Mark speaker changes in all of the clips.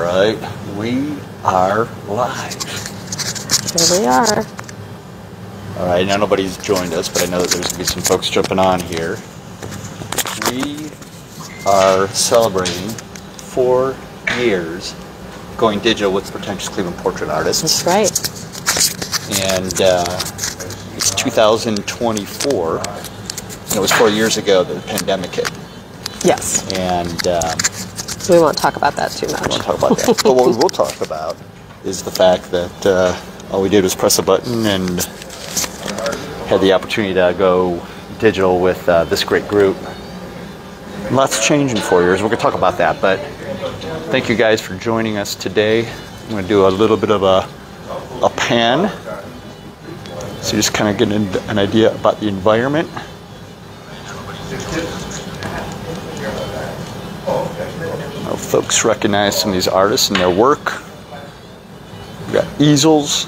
Speaker 1: Alright, we are live.
Speaker 2: Here we are.
Speaker 1: Alright, now nobody's joined us, but I know that there's going to be some folks jumping on here. We are celebrating 4 years going digital with Pretentious Cleveland Portrait Artist.
Speaker 2: That's right.
Speaker 1: And it's 2024. And it was 4 years ago that the pandemic hit.
Speaker 2: Yes.
Speaker 1: And
Speaker 2: we won't talk about that too much.
Speaker 1: We won't talk about that. But what we will talk about is the fact that all we did was press a button and had the opportunity to go digital with this great group. Lots changed in 4 years. We're going to talk about that. But thank you guys for joining us today. I'm going to do a little bit of a pan. So you just kind of get an idea about the environment. Folks recognize some of these artists and their work. We've got easels.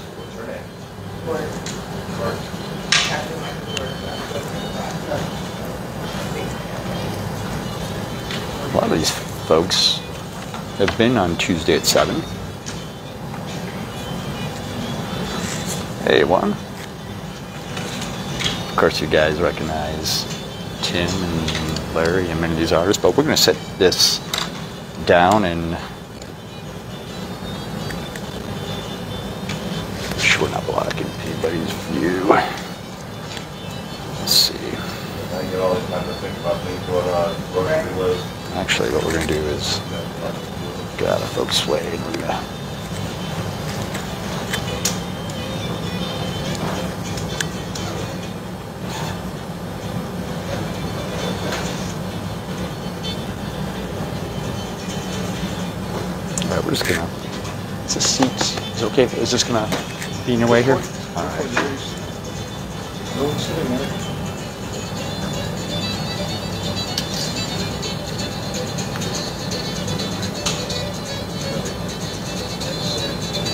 Speaker 1: A lot of these folks have been on Tuesday at 7. Hey, one. Of course, you guys recognize Tim and Larry and many of these artists, but we're going to set this down and make sure we're not blocking anybody's view. Let's see. Actually, what we're going to do is get out of folks' way and we're going to we're just gonna. Is this seats? Is it okay? Is this gonna be in your way here? All right.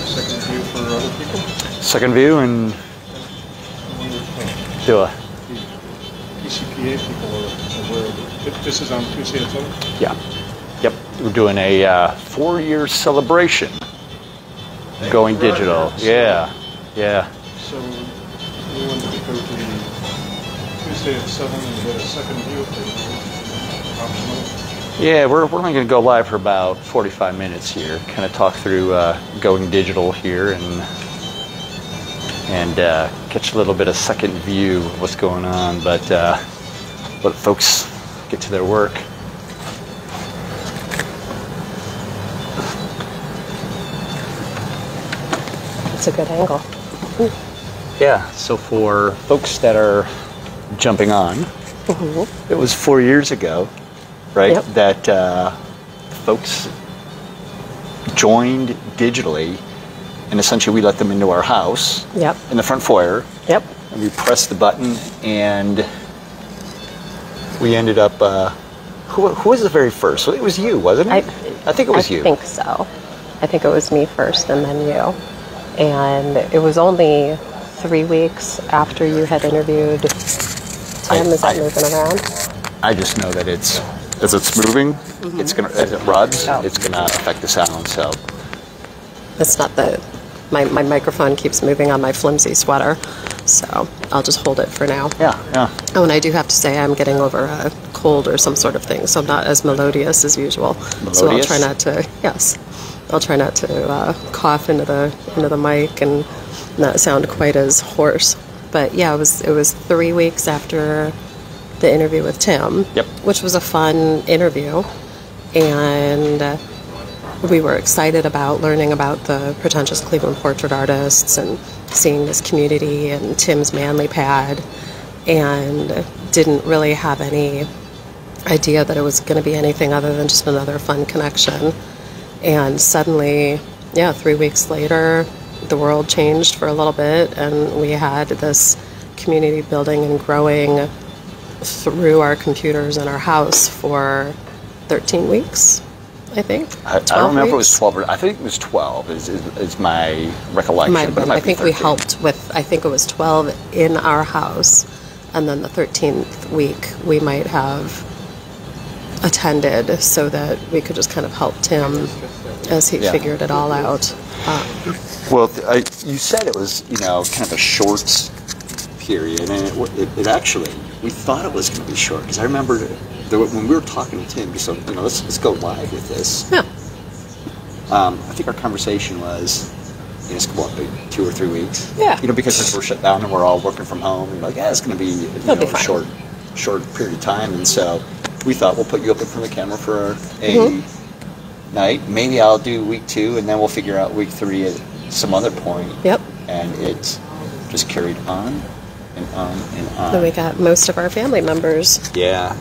Speaker 3: Second view for other people.
Speaker 1: Second view and do a.
Speaker 3: ECPA people are aware of it. This is on Tuesday at 7?
Speaker 1: Yeah. Yep. We're doing a 4-year celebration. Going digital. Yeah. Yeah.
Speaker 3: So we want to go to Tuesday at 7 and get a second view optional.
Speaker 1: Yeah, we're only going to go live for about 45 minutes here. Kind of talk through going digital here and catch a little bit of second view of what's going on. But let folks get to their work.
Speaker 2: It's a good angle. Ooh.
Speaker 1: Yeah, so for folks that are jumping on, it was 4 years ago, right,
Speaker 2: yep,
Speaker 1: that folks joined digitally, and essentially we let them into our house,
Speaker 2: yep,
Speaker 1: in the front foyer,
Speaker 2: yep,
Speaker 1: and we pressed the button, and we ended up, who was the very first? Well, it was you, wasn't it? I think it was you.
Speaker 2: I think so. I think it was me first and then you. And it was only 3 weeks after you had interviewed Tim. Is that moving around?
Speaker 1: I just know that as it's moving, it's gonna, as it rubs, it's gonna affect the sound. So
Speaker 2: it's not my microphone keeps moving on my flimsy sweater, so I'll just hold it for now.
Speaker 1: Yeah, yeah.
Speaker 2: Oh, and I do have to say I'm getting over a cold or some sort of thing, so I'm not as melodious as usual.
Speaker 1: Melodious?
Speaker 2: So I'll try not to. Yes. I'll try not to cough into the mic and not sound quite as hoarse. But yeah, it was 3 weeks after the interview with Tim,
Speaker 1: yep,
Speaker 2: which was a fun interview, and we were excited about learning about the Pretentious Cleveland Portrait Artists and seeing this community and Tim's Manly Pad, and didn't really have any idea that it was going to be anything other than just another fun connection. And suddenly, yeah, 3 weeks later, the world changed for a little bit, and we had this community building and growing through our computers in our house for 13 weeks, I think.
Speaker 1: I don't remember if it was 12 or I think it was 12 is my recollection.
Speaker 2: I think we helped with, I think it was 12 in our house, and then the 13th week we might have attended so that we could just kind of help Tim as he figured it all out.
Speaker 1: Well, you said it was, kind of a short period, and it actually, we thought it was going to be short, because I remember when we were talking to Tim, so, let's go live with this.
Speaker 2: Yeah.
Speaker 1: I think our conversation was, it's going to be 2 or 3 weeks.
Speaker 2: Yeah.
Speaker 1: Because we're shut down and we're all working from home, and it's going to be, a short period of time, and so we thought we'll put you up in front of the camera for a night. Maybe I'll do week 2, and then we'll figure out week 3 at some other point.
Speaker 2: Yep.
Speaker 1: And it just carried on and on and on.
Speaker 2: Then we got most of our family members.
Speaker 1: Yeah.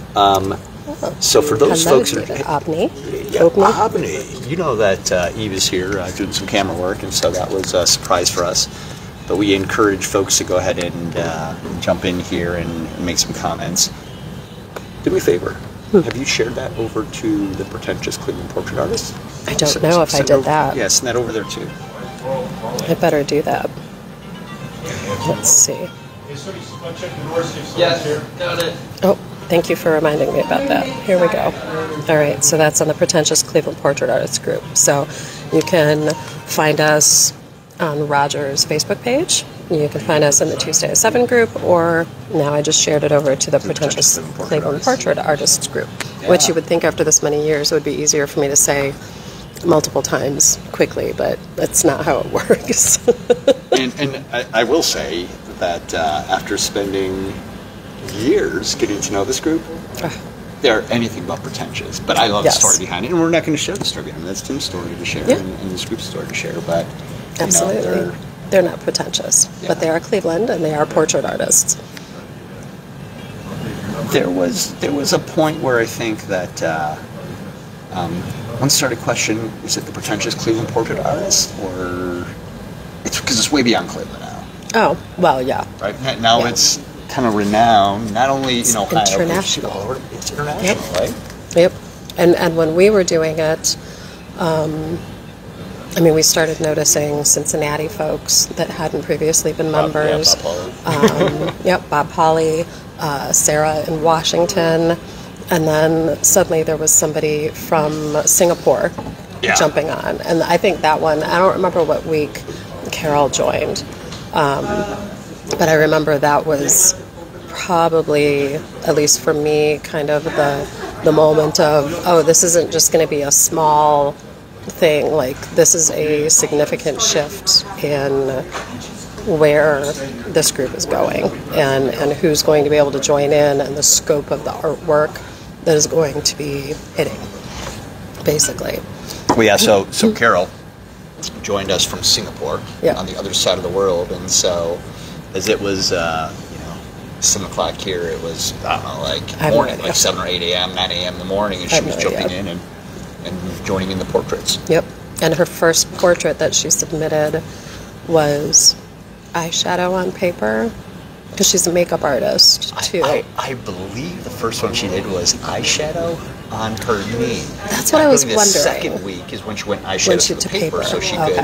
Speaker 1: So for those folks who
Speaker 2: Abney.
Speaker 1: Abney. You know that Eve is here doing some camera work, and so that was a surprise for us. But we encourage folks to go ahead and jump in here and make some comments. Do me a favor. Have you shared that over to the Pretentious Cleveland Portrait Artist?
Speaker 2: I don't know if I did that.
Speaker 1: Yeah, send that over there too.
Speaker 2: I better do that. Let's see.
Speaker 1: Yes, got it.
Speaker 2: Oh, thank you for reminding me about that. Here we go. All right, so that's on the Pretentious Cleveland Portrait Artist group. So you can find us on Roger's Facebook page. You can find us in the Tuesday at 7 group, or now I just shared it over to the Pretentious Cleveland Portrait Artists group, which you would think after this many years it would be easier for me to say multiple times quickly, but that's not how it works.
Speaker 1: and I will say that after spending years getting to know this group, they're anything but pretentious. But I love the story behind it, and we're not going to share the story behind it. That's Tim's story to share, and this group's story to share. But
Speaker 2: absolutely, they're not pretentious, but they are Cleveland, and they are portrait artists.
Speaker 1: There was a point where I think that one started questioning: is it the Pretentious Cleveland Portrait Artist, or it's because it's way beyond Cleveland now?
Speaker 2: Oh, well, yeah.
Speaker 1: Right now, it's kind of renowned, not only
Speaker 2: it's
Speaker 1: Ohio,
Speaker 2: international.
Speaker 1: It's international, right?
Speaker 2: Yep. And when we were doing it, we started noticing Cincinnati folks that hadn't previously been members. Bob Hawley, Sarah in Washington, and then suddenly there was somebody from Singapore jumping on. And I think that one, I don't remember what week Carol joined, but I remember that was probably, at least for me, kind of the moment of, oh, this isn't just going to be a small thing, like this is a significant shift in where this group is going and who's going to be able to join in, and the scope of the artwork that is going to be hitting, basically.
Speaker 1: Well, yeah, so Carol joined us from Singapore on the other side of the world, and so as it was 7 o'clock here, it was, I don't know, like morning, like 7 or 8 a.m., 9 a.m. in the morning, and she was jumping in and joining in the portraits. Yep.
Speaker 2: And her first portrait that she submitted was eyeshadow on paper, because she's a makeup artist too.
Speaker 1: I believe the first one she did was eyeshadow on her knee.
Speaker 2: That's what I was wondering.
Speaker 1: The second week is when she went eyeshadow to paper, so she could,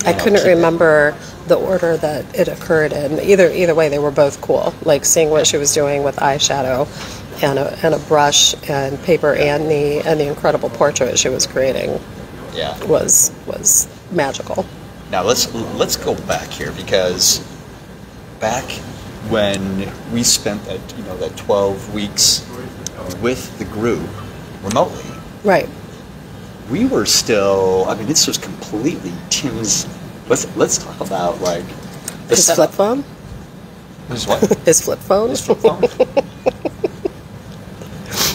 Speaker 2: I couldn't remember the order that it occurred in. Either way, they were both cool. Like seeing what she was doing with eyeshadow and a brush and paper and knee, and the incredible portrait she was creating was magical.
Speaker 1: Now let's go back here, because back when we spent that 12 weeks with the group remotely,
Speaker 2: right?
Speaker 1: We were still. This was completely Tim's. Let's talk about like
Speaker 2: his flip phone.
Speaker 1: His what?
Speaker 2: His flip phone.
Speaker 1: His flip phone.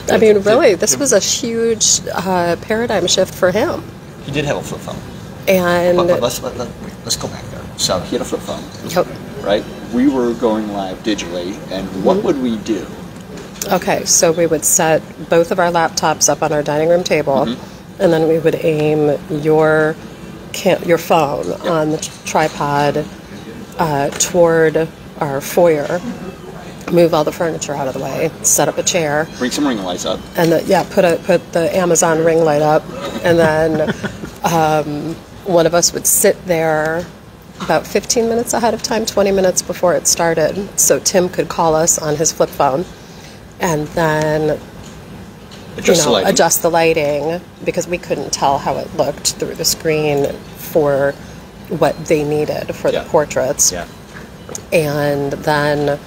Speaker 2: Really, this was a huge paradigm shift for him.
Speaker 1: He did have a flip phone.
Speaker 2: And
Speaker 1: but let's go back there. So he had a flip phone.
Speaker 2: Yep.
Speaker 1: Right? We were going live digitally, and what would we do?
Speaker 2: Okay, so we would set both of our laptops up on our dining room table, and then we would aim your phone on the tripod toward our foyer, move all the furniture out of the way, set up a chair,
Speaker 1: bring some ring lights up,
Speaker 2: and put the Amazon ring light up, and then one of us would sit there about 15 minutes ahead of time, 20 minutes before it started, so Tim could call us on his flip phone, and then adjust the lighting, because we couldn't tell how it looked through the screen for what they needed for the portraits.
Speaker 1: Yeah.
Speaker 2: And then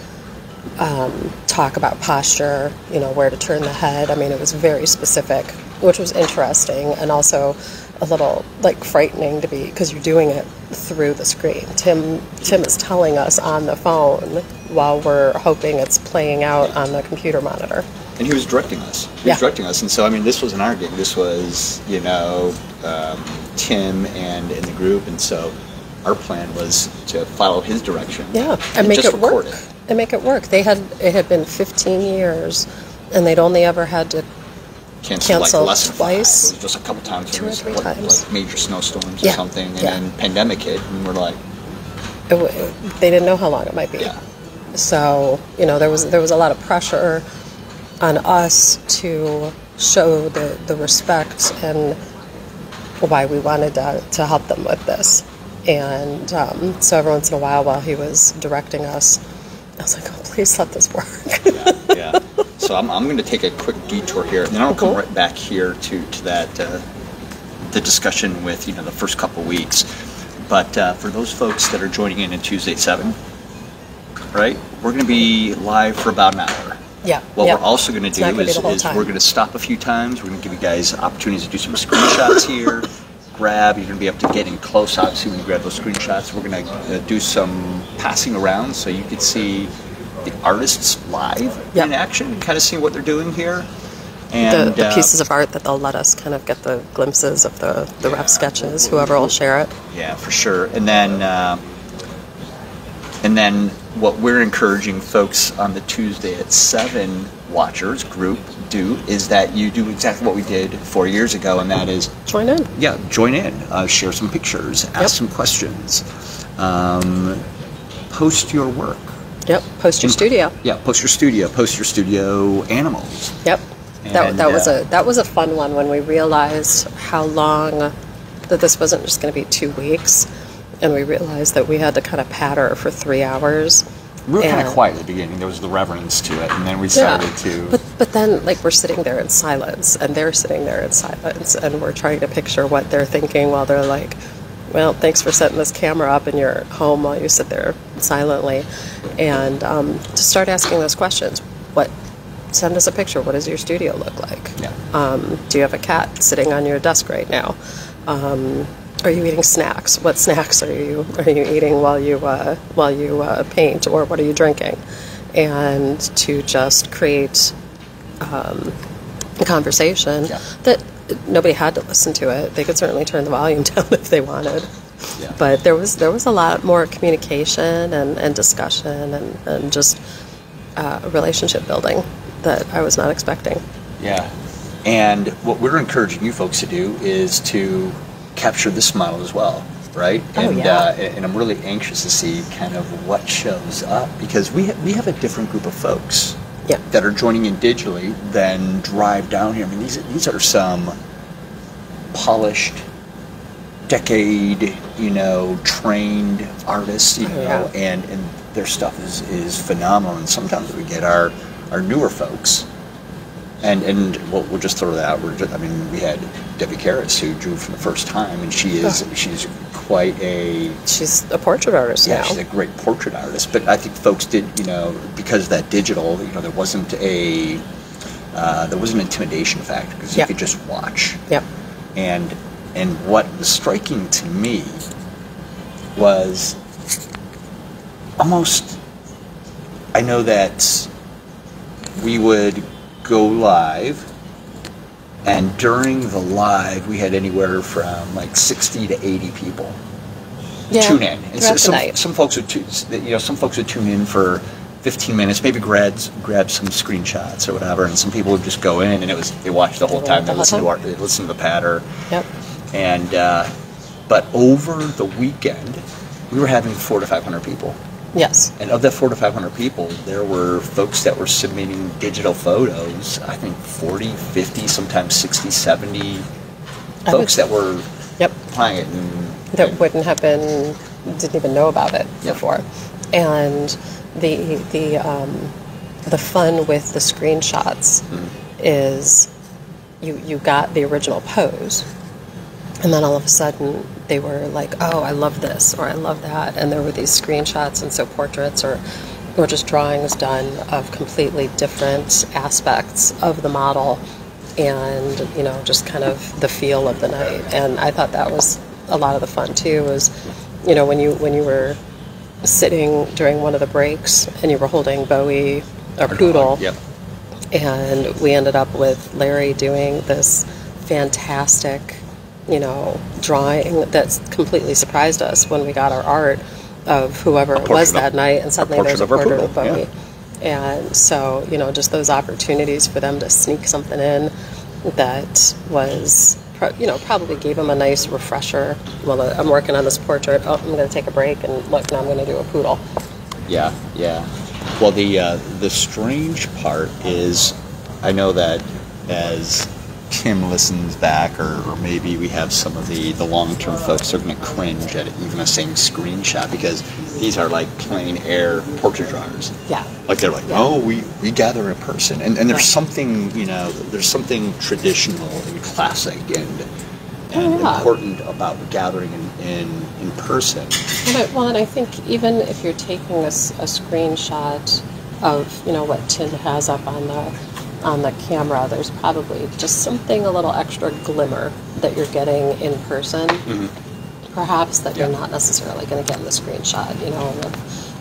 Speaker 2: talk about posture, where to turn the head. I mean, it was very specific, which was interesting and also a little frightening because you're doing it through the screen. Tim is telling us on the phone while we're hoping it's playing out on the computer monitor.
Speaker 1: And he was directing us. He was directing us. And so, I mean, this wasn't our gig. This was, Tim and the group. And so our plan was to follow his direction.
Speaker 2: Yeah, and make
Speaker 1: just
Speaker 2: it work.
Speaker 1: record it.
Speaker 2: And make it work. It had been 15 years, and they'd only ever had to cancel
Speaker 1: less than
Speaker 2: twice.
Speaker 1: It was just a couple times.
Speaker 2: Two or three times.
Speaker 1: Like major snowstorms or something. And then pandemic hit, and we're like...
Speaker 2: They didn't know how long it might be.
Speaker 1: Yeah.
Speaker 2: So, there was a lot of pressure on us to show the respect and why we wanted to help them with this. And so every once in a while he was directing us, I was like, oh, please let this work.
Speaker 1: Yeah. So I'm going to take a quick detour here, and then I'll come right back here to that the discussion with the first couple of weeks. But for those folks that are joining in Tuesday at 7, right, we're going to be live for about an hour.
Speaker 2: Yeah.
Speaker 1: What we're also going to do is we're going to stop a few times. We're going to give you guys opportunities to do some screenshots here. You're going to be able to get in close, obviously, when you grab those screenshots. We're going to do some passing around so you can see the artists live in action and kind of see what they're doing here. And
Speaker 2: the pieces of art that they'll let us kind of get the glimpses of the rough sketches, whoever will share it.
Speaker 1: Yeah, for sure. And then what we're encouraging folks on the Tuesday at 7 watchers group is that you do exactly what we did 4 years ago, and that is
Speaker 2: join in.
Speaker 1: Yeah, join in. Share some pictures. Ask some questions. Post your work.
Speaker 2: Yep. Post your studio.
Speaker 1: Yeah. Post your studio. Post your studio animals.
Speaker 2: Yep. That was a fun one when we realized how long that this wasn't just going to be 2 weeks, and we realized that we had to kind of patter for 3 hours.
Speaker 1: We were kind of quiet at the beginning. There was the reverence to it, and then we started to...
Speaker 2: But then, we're sitting there in silence, and they're sitting there in silence, and we're trying to picture what they're thinking while they're like, well, thanks for setting this camera up in your home while you sit there silently. And to start asking those questions. Send us a picture. What does your studio look like?
Speaker 1: Yeah.
Speaker 2: Do you have a cat sitting on your desk right now? Are you eating snacks? What snacks are you eating while you paint, or what are you drinking? And to just create a conversation that nobody had to listen to it. They could certainly turn the volume down if they wanted. Yeah. But there was a lot more communication and discussion and just relationship building that I was not expecting.
Speaker 1: Yeah. And what we're encouraging you folks to do is to capture this model as well, right? And I'm really anxious to see kind of what shows up, because we have a different group of folks that are joining in digitally than drive down here. I mean, these are some polished, decade, trained artists, and their stuff is phenomenal. And sometimes we get our newer folks. And we'll just throw that out. We had Debbie Karras, who drew for the first time, and she's quite she's
Speaker 2: a portrait artist now.
Speaker 1: Yeah, she's a great portrait artist. But I think folks did, because of that digital, there wasn't an intimidation factor, because you could just watch.
Speaker 2: Yep.
Speaker 1: And what was striking to me was almost, I know that we would go live, and during the live we had anywhere from 60 to 80 people tune in. And some folks would tune in for 15 minutes, maybe grab some screenshots or whatever, and some people would just go in and they watched the whole time. They listened to the patter.
Speaker 2: Yep.
Speaker 1: And but over the weekend we were having 400 to 500 people.
Speaker 2: Yes.
Speaker 1: And of that 400 to 500 people, there were folks that were submitting digital photos, I think 40, 50, sometimes 60, 70 folks that were applying it.
Speaker 2: That wouldn't have been, didn't even know about it before. And the fun with the screenshots is you got the original pose, and then all of a sudden they were like, oh, I love this, or I love that, and there were these screenshots, and so portraits or just drawings done of completely different aspects of the model, and just kind of the feel of the night. And I thought that was a lot of the fun too, was when you were sitting during one of the breaks and you were holding Bowie, or Poodle.
Speaker 1: Yep.
Speaker 2: And we ended up with Larry doing this fantastic, drawing that's completely surprised us when we got our art of whoever it was that night, and suddenly there's a portrait of Bowie. Yeah. And so, just those opportunities for them to sneak something in that was, probably gave them a nice refresher. Well, I'm working on this portrait. Oh, I'm going to take a break, and look, now I'm going to do a poodle.
Speaker 1: Yeah, yeah. Well, the strange part is, I know that as Kim listens back, or maybe we have some of the long-term folks are going to cringe at even the same screenshot, because these are like plein air portrait drawers.
Speaker 2: Yeah.
Speaker 1: Like they're like, oh, we gather in person, and there's something there's something traditional and classic and important about gathering in person.
Speaker 2: And I think even if you're taking a screenshot of what Tim has up on the camera, there's probably just something a little extra glimmer that you're getting in person, perhaps that you're not necessarily going to get in the screenshot.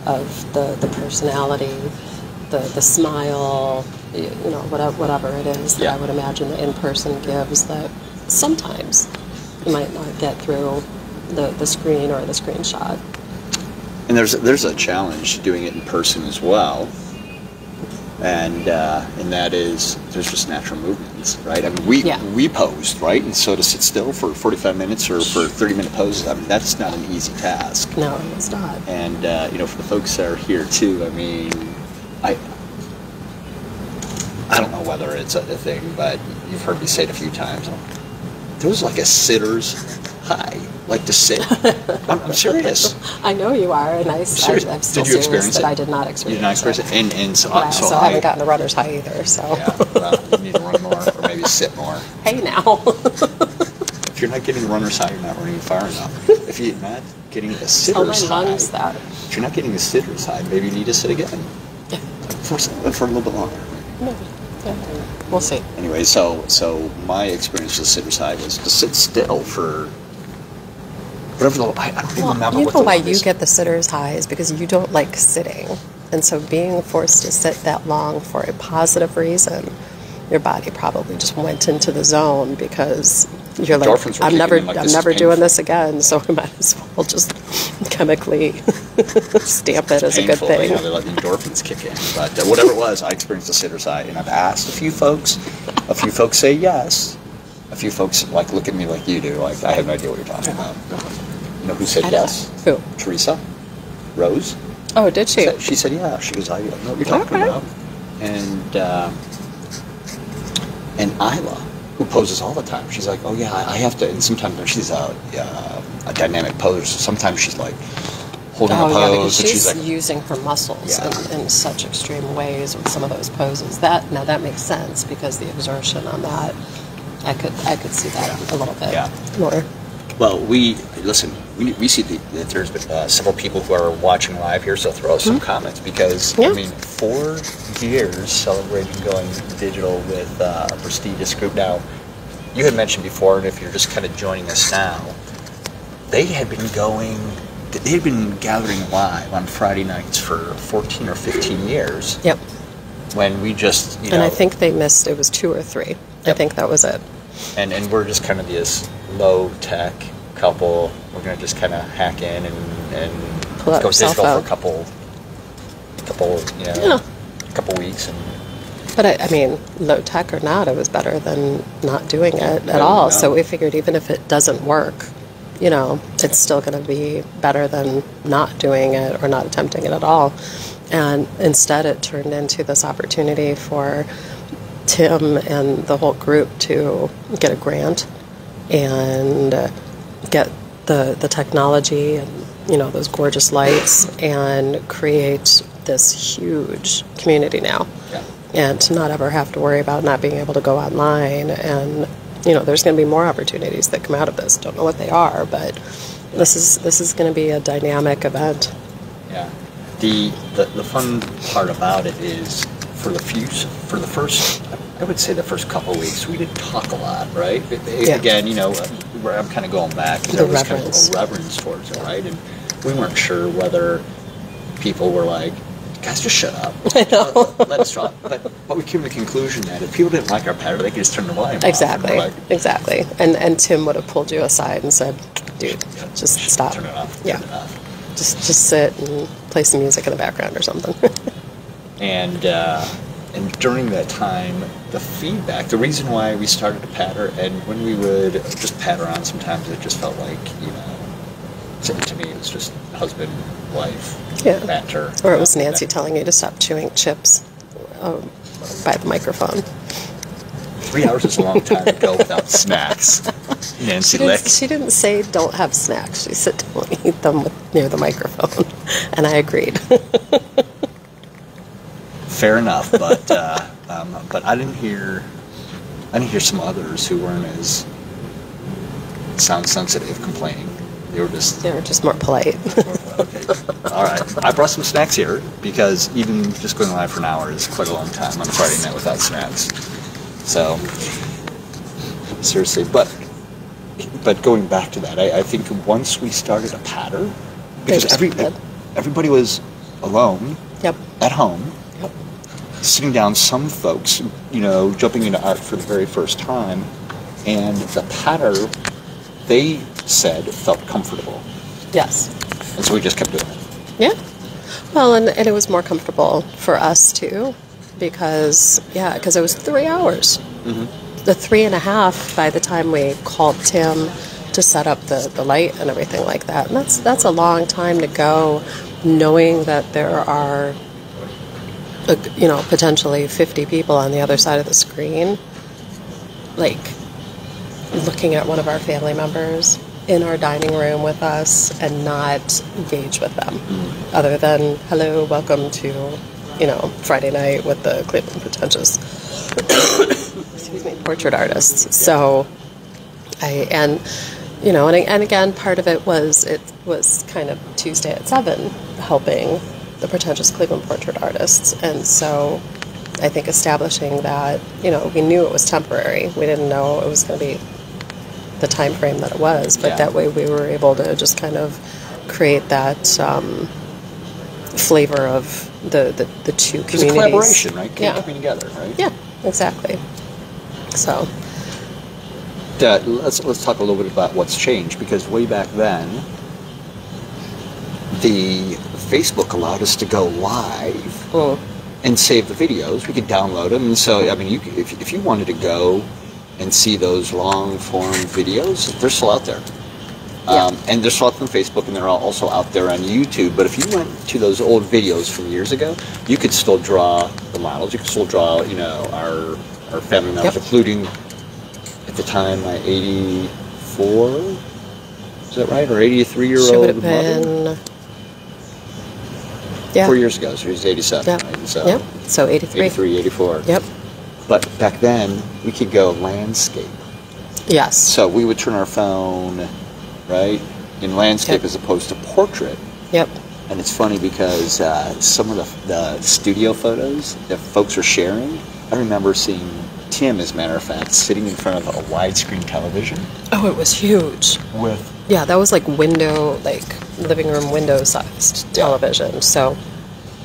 Speaker 2: Of the personality, the smile, whatever it is that I would imagine the in person gives that sometimes you might not get through the screen or the screenshot.
Speaker 1: And there's a challenge doing it in person as well, and that is there's just natural movements, right? I mean, we posed, right, and so to sit still for 45 minutes or for 30-minute poses, I mean, that's not an easy task.
Speaker 2: No, it's not.
Speaker 1: And for the folks that are here too, I mean, I don't know whether it's a thing, but you've heard me say it a few times. There was like a sitter's high, like to sit. I'm serious.
Speaker 2: I know you are, and I'm still
Speaker 1: did you experience it?
Speaker 2: I did not experience it.
Speaker 1: You did not experience it? And so
Speaker 2: I haven't gotten a runner's high either, so.
Speaker 1: Yeah, well, you need to run more, or maybe sit more.
Speaker 2: Hey, now.
Speaker 1: If you're not getting the runner's high, you're not running far enough. If you're not getting the sitter's high, if you're not getting the sitter's high, maybe you need to sit again. For a little bit longer.
Speaker 2: Maybe. We'll see.
Speaker 1: Anyway, so my experience with sitter's high was to sit still for whatever I don't even remember.
Speaker 2: You know why you get the sitter's high is because you don't like sitting, and so being forced to sit that long for a positive reason, your body probably just went into the zone because you're like, I'm never doing this again, so I might as well just chemically stamp it as a good thing.
Speaker 1: They let the endorphins kick in. But whatever it was, I experienced a sitter's high, and I've asked a few folks. A few folks say yes. A few folks look at me like you do, like I have no idea what you're talking about. You know who said yes?
Speaker 2: Who?
Speaker 1: Teresa, Rose.
Speaker 2: Oh, did she?
Speaker 1: She said yeah. She goes, I know what you're talking about. And Isla, who poses all the time, she's like, oh yeah, I have to. And sometimes she's a dynamic poser, so sometimes she's like holding a pose, and she's like
Speaker 2: using her muscles in such extreme ways with some of those poses. That makes sense because the exertion on that, I could see that a little bit more.
Speaker 1: Well, we see that there's been several people who are watching live here, so throw some comments, because I mean, 4 years celebrating going digital with a prestigious group. Now, you had mentioned before, and if you're just kind of joining us now, they had been gathering live on Friday nights for 14 or 15 years.
Speaker 2: Yep.
Speaker 1: When we just,
Speaker 2: and I think they missed, it was 2 or 3. Yep. I think that was it.
Speaker 1: And we're just kind of this low-tech couple. We're going to just kind of hack in and go digital for a couple weeks.
Speaker 2: But I mean, low-tech or not, it was better than not doing it at all. So we figured even if it doesn't work, it's still going to be better than not doing it or not attempting it at all. And instead it turned into this opportunity for Tim and the whole group to get a grant and get the technology and those gorgeous lights and create this huge community now. and to not ever have to worry about not being able to go online. And there's going to be more opportunities that come out of this. Don't know what they are, but this is going to be a dynamic event.
Speaker 1: Yeah. The fun part about it is for the first, I would say the first couple of weeks, we didn't talk a lot, right? Again, I'm kind of going back. There was kind of a reverence towards it, right? And we weren't sure whether people were like, guys, just shut up.
Speaker 2: I know.
Speaker 1: Let us talk. But we came to the conclusion that if people didn't like our pattern, they could just turn the volume
Speaker 2: Exactly.
Speaker 1: off.
Speaker 2: Exactly. And Tim would have pulled you aside and said, dude, just stop.
Speaker 1: Turn it off.
Speaker 2: Yeah.
Speaker 1: Turn it off.
Speaker 2: Just sit and play some music in the background or something.
Speaker 1: And during that time, the feedback, the reason why we started to patter, and when we would just pat around, sometimes it just felt like, to me, it was just husband, wife, banter.
Speaker 2: Or it was Nancy telling you to stop chewing chips by the microphone.
Speaker 1: 3 hours is a long time to go without snacks. Nancy licked.
Speaker 2: She didn't say don't have snacks. She said don't eat them near the microphone, and I agreed.
Speaker 1: Fair enough, but I didn't hear some others who weren't as sound sensitive complaining. They were just
Speaker 2: more polite.
Speaker 1: Okay. All right. I brought some snacks here because even just going live for an hour is quite a long time on a Friday night without snacks. So seriously, but going back to that, I think once we started to patter, because everybody was alone, at home, sitting down. Some folks, jumping into art for the very first time, and the patter, they said, felt comfortable.
Speaker 2: Yes.
Speaker 1: And so we just kept doing it.
Speaker 2: Yeah. Well, and it was more comfortable for us too, because it was 3 hours. Mm-hmm. The 3.5 by the time we called Tim to set up the light and everything like that. And that's a long time to go, knowing that there are potentially 50 people on the other side of the screen, like looking at one of our family members in our dining room with us and not engage with them, other than hello, welcome to Friday night with the Cleveland Pretentious Portrait Artists. So and again, part of it was kind of Tuesday at 7 helping the Pretentious Cleveland Portrait Artists, and so I think establishing that, we knew it was temporary. We didn't know it was going to be the time frame that it was, but that way we were able to just kind of create that flavor of the two communities.
Speaker 1: It's a collaboration, right? Coming together, right?
Speaker 2: Yeah, exactly. So
Speaker 1: let's talk a little bit about what's changed, because way back then, the Facebook allowed us to go live and save the videos. We could download them, and so if you wanted to go and see those long form videos, they're still out there. And they're still out on Facebook, and they're also out there on YouTube. But if you went to those old videos from years ago, you could still draw the models. You could still draw, our family members, including at the time my 84. Is that right? Or 83-year-old
Speaker 2: she would have
Speaker 1: mother.
Speaker 2: been
Speaker 1: 4 years ago, so she was 87.
Speaker 2: Yep.
Speaker 1: Right? So,
Speaker 2: yep. So 83.
Speaker 1: 83, 84.
Speaker 2: Yep.
Speaker 1: But back then, we could go landscape.
Speaker 2: Yes.
Speaker 1: So we would turn our phone, right, in landscape as opposed to portrait.
Speaker 2: Yep.
Speaker 1: And it's funny because some of the studio photos that folks are sharing, I remember seeing Tim, as a matter of fact, sitting in front of a widescreen television.
Speaker 2: Oh, it was huge. That was like living room window-sized television. So,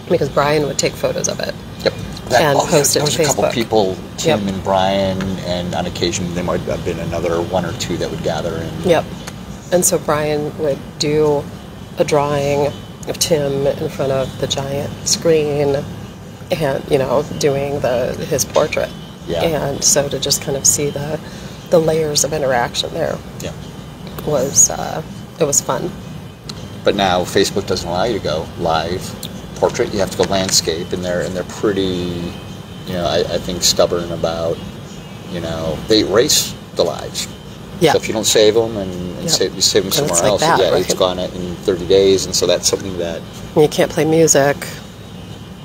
Speaker 2: because Brian would take photos of it.
Speaker 1: Yep.
Speaker 2: And post it to
Speaker 1: Facebook. There was a couple people, Tim and Brian, and on occasion there might have been another one or two that would gather in.
Speaker 2: Yep. And so Brian would do a drawing of Tim in front of the giant screen and, doing his portrait. Yeah. And so to just kind of see the layers of interaction there was fun.
Speaker 1: But now Facebook doesn't allow you to go live portrait. You have to go landscape, and they're pretty, I think stubborn about, they erase the lives.
Speaker 2: Yeah.
Speaker 1: So if you don't save them and you save them somewhere else,
Speaker 2: right?
Speaker 1: It's gone in 30 days, and so that's something that
Speaker 2: you can't play music.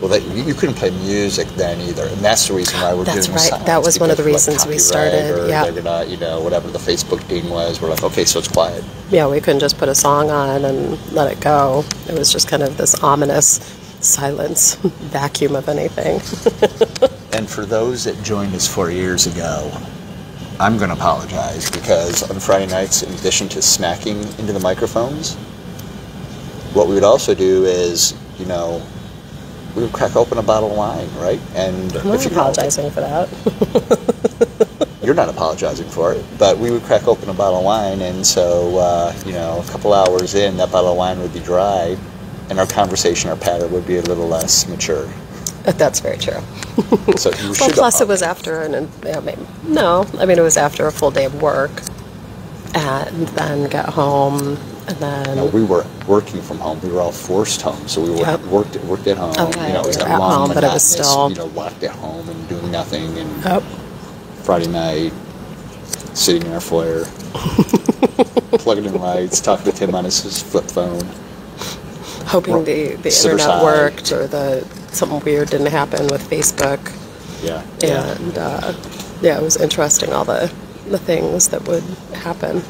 Speaker 1: Well, you couldn't play music then either, and that's the reason why we're doing
Speaker 2: That's
Speaker 1: the
Speaker 2: right.
Speaker 1: signs,
Speaker 2: That was one of the
Speaker 1: because,
Speaker 2: reasons we
Speaker 1: copyright,
Speaker 2: started.
Speaker 1: Or
Speaker 2: Yeah.
Speaker 1: they're gonna, whatever the Facebook ding was, we're like, okay, so it's quiet.
Speaker 2: Yeah, we couldn't just put a song on and let it go. It was just kind of this ominous silence, vacuum of anything.
Speaker 1: And for those that joined us 4 years ago, I'm going to apologize, because on Friday nights, in addition to smacking into the microphones, what we would also do is, we would crack open a bottle of wine, right? And
Speaker 2: I'm not apologizing for that.
Speaker 1: You're not apologizing for it, but we would crack open a bottle of wine, and so, a couple hours in, that bottle of wine would be dry, and our conversation, our patter would be a little less mature.
Speaker 2: That's very true.
Speaker 1: So you
Speaker 2: Well,
Speaker 1: should
Speaker 2: plus it was after it was after a full day of work, and then got home, and then
Speaker 1: we were working from home. We were all forced home, so we worked at home.
Speaker 2: Okay,
Speaker 1: It was
Speaker 2: we were
Speaker 1: that
Speaker 2: at
Speaker 1: long,
Speaker 2: home, but it was
Speaker 1: monotonous,
Speaker 2: still
Speaker 1: locked at home and doing nothing. And
Speaker 2: Yep.
Speaker 1: Friday night, sitting in our foyer, plugging in lights, talking to Tim on his flip phone,
Speaker 2: hoping the internet worked, or something weird didn't happen with Facebook.
Speaker 1: Yeah.
Speaker 2: And it was interesting, all the things that would happen.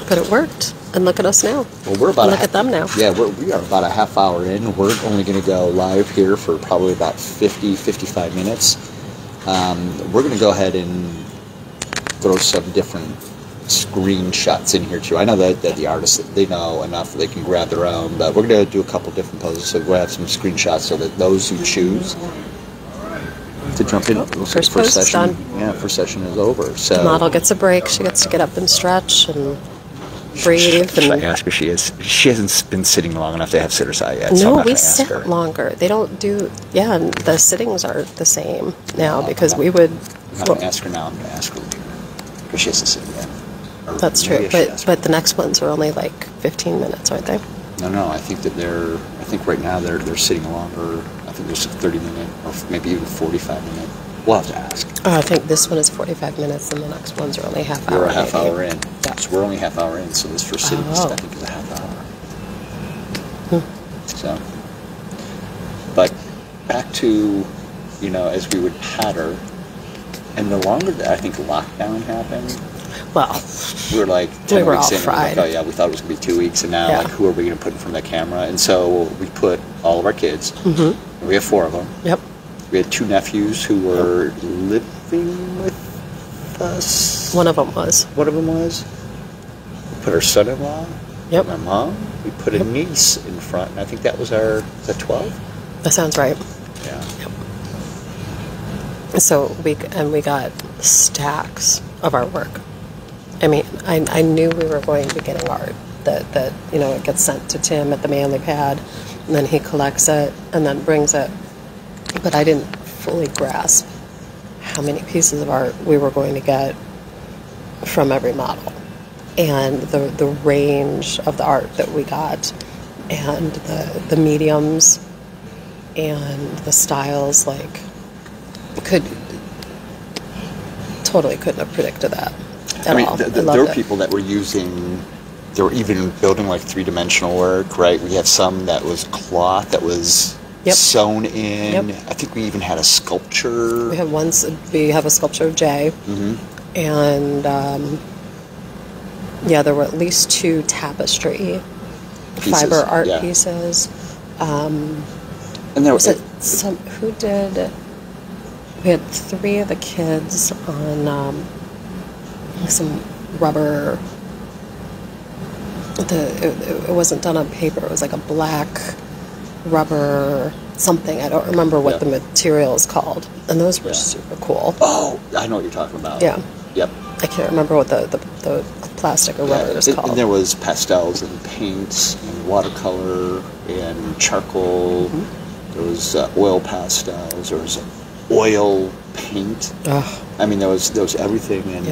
Speaker 2: But it worked, and look at us now.
Speaker 1: Well, we're about
Speaker 2: look at them now.
Speaker 1: Yeah, we are about a half hour in. We're only going to go live here for probably about 55 minutes. We're going to go ahead and throw some different screenshots in here too. I know that the artists, they know enough that they can grab their own, but we're going to do a couple different poses, so we'll have some screenshots so that those who choose to jump in.
Speaker 2: First pose is done.
Speaker 1: Yeah, first session is over. So
Speaker 2: the model gets a break. She gets to get up and stretch and breathe.
Speaker 1: Should I ask her? She hasn't been sitting long enough to have sitter side yet.
Speaker 2: No,
Speaker 1: so I'm not
Speaker 2: we
Speaker 1: gonna ask
Speaker 2: sit
Speaker 1: her.
Speaker 2: longer. They don't do. Yeah, and the sittings are the same now, because we would.
Speaker 1: I'm not going to ask her now. I'm going to ask her later, because she has to sit again. Or
Speaker 2: That's
Speaker 1: maybe
Speaker 2: true,
Speaker 1: I should ask her.
Speaker 2: but the next ones are only like 15 minutes, aren't they?
Speaker 1: No, I think that I think right now they're sitting longer. I think there's a 30-minute or maybe even 45-minute. We'll have to ask.
Speaker 2: I think this one is 45 minutes, and the next ones are only half hour.
Speaker 1: We're a half
Speaker 2: maybe.
Speaker 1: hour in.
Speaker 2: Yeah.
Speaker 1: So we're only half hour in, so this first sitting I think is a half hour. So, but back to, as we would patter, and the longer that I think lockdown happened,
Speaker 2: Well,
Speaker 1: we were like
Speaker 2: we
Speaker 1: 10
Speaker 2: were
Speaker 1: weeks
Speaker 2: all
Speaker 1: in,
Speaker 2: fried.
Speaker 1: we thought it was going to be 2 weeks, and now
Speaker 2: Yeah.
Speaker 1: like, who are we going to put in front of that camera? And so we put all of our kids. And we have 4 of them.
Speaker 2: Yep.
Speaker 1: We had 2 nephews who were living with us.
Speaker 2: One of them was.
Speaker 1: One of them was. We put our son-in-law.
Speaker 2: Yep.
Speaker 1: My mom. We put a niece in front, and I think that was is that 12?
Speaker 2: That sounds right.
Speaker 1: Yeah.
Speaker 2: So we got stacks of artwork. I mean, I knew we were going to be getting art that it gets sent to Tim at the Manly Pad, and then he collects it and then brings it. But I didn't fully grasp how many pieces of art we were going to get from every model, and the range of the art that we got, and the mediums and the styles. Like, totally couldn't have predicted that at all.
Speaker 1: There were people that were they were even building like 3-dimensional work, right? We have some that was cloth that was sewn in.
Speaker 2: Yep.
Speaker 1: I think we even had a sculpture.
Speaker 2: We have a sculpture of Jay, and there were at least 2 tapestry fiber art pieces.
Speaker 1: And there was
Speaker 2: who did? We had 3 of the kids on some rubber. It wasn't done on paper. It was like a black rubber something. I don't remember what the material is called. And those were super cool.
Speaker 1: Oh, I know what you're talking about.
Speaker 2: Yeah.
Speaker 1: Yep.
Speaker 2: I can't remember what the plastic or rubber is called.
Speaker 1: And there was pastels and paints and watercolor and charcoal. There was oil pastels. There was oil paint. I mean, there was everything. And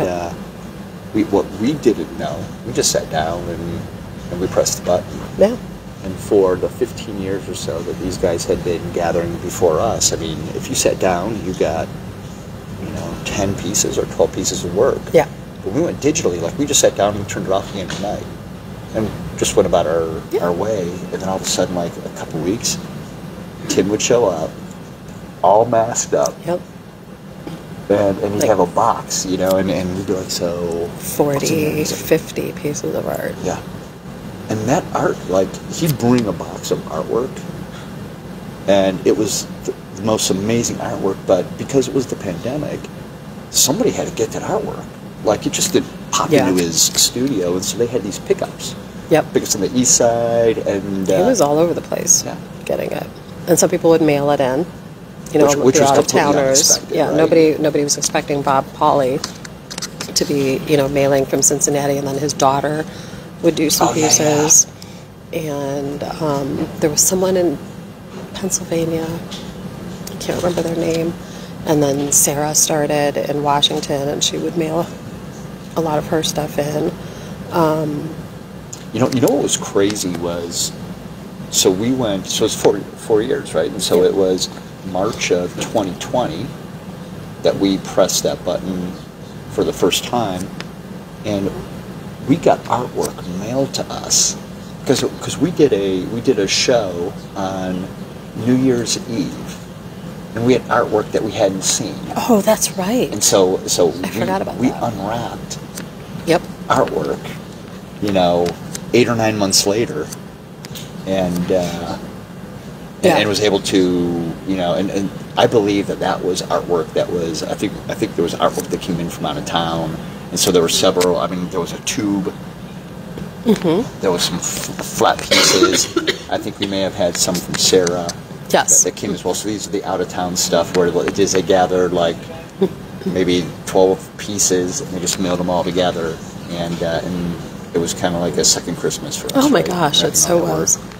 Speaker 1: what we didn't know, we just sat down and we pressed the button.
Speaker 2: Yeah.
Speaker 1: And for the 15 years or so that these guys had been gathering before us, I mean, if you sat down, you got 10 pieces or 12 pieces of work.
Speaker 2: Yeah.
Speaker 1: But we went digitally, like we just sat down and turned it off at the end of the night and just went about our way. And then all of a sudden, like a couple weeks, Tim would show up, all masked up.
Speaker 2: Yep.
Speaker 1: And he'd
Speaker 2: Like-
Speaker 1: have a box, you know, and we'd be like, so...
Speaker 2: 40, 50 pieces of art.
Speaker 1: Yeah. And that art, like, he'd bring a box of artwork, and it was the most amazing artwork, but because it was the pandemic, somebody had to get that artwork. Like, it just didn't pop
Speaker 2: Yeah.
Speaker 1: into his studio, and so they had these pickups.
Speaker 2: Yep.
Speaker 1: Pickups on the east side, and...
Speaker 2: He was all over the place
Speaker 1: Yeah.
Speaker 2: getting it. And some people would mail it in. You know,
Speaker 1: Which
Speaker 2: the
Speaker 1: was
Speaker 2: out-of-towners.
Speaker 1: completely unexpected,
Speaker 2: Yeah,
Speaker 1: right?
Speaker 2: nobody was expecting Bob Pauley to be, you know, mailing from Cincinnati, and then his daughter would do some
Speaker 1: Oh, yeah,
Speaker 2: pieces. And there was someone in Pennsylvania, I can't remember their name, and then Sarah started in Washington, and she would mail a lot of her stuff in.
Speaker 1: You know what was crazy was, so we went, so it's 4 years, right? And so
Speaker 2: Yeah.
Speaker 1: it was March of 2020 that we pressed that button for the first time, and we got artwork mailed to us because we did a show on New Year's Eve, and we had artwork that we hadn't seen,
Speaker 2: Oh, that's right.
Speaker 1: and so
Speaker 2: I forgot about
Speaker 1: we
Speaker 2: that.
Speaker 1: unwrapped
Speaker 2: Yep.
Speaker 1: artwork, you know, 8 or 9 months later, and
Speaker 2: Yeah.
Speaker 1: and was able to, you know, and I believe that was artwork that was, I think there was artwork that came in from out of town, and so there were several. I mean, there was a tube.
Speaker 2: Mm-hmm.
Speaker 1: There was some flat pieces. I think we may have had some from Sarah.
Speaker 2: Yes.
Speaker 1: That came as well. So these are the out of town stuff where it is they gathered like maybe 12 pieces and they just mailed them all together, and it was kind of like a second Christmas for us.
Speaker 2: Oh my
Speaker 1: right?
Speaker 2: gosh, it
Speaker 1: Wrapping
Speaker 2: so
Speaker 1: all that
Speaker 2: was.
Speaker 1: work.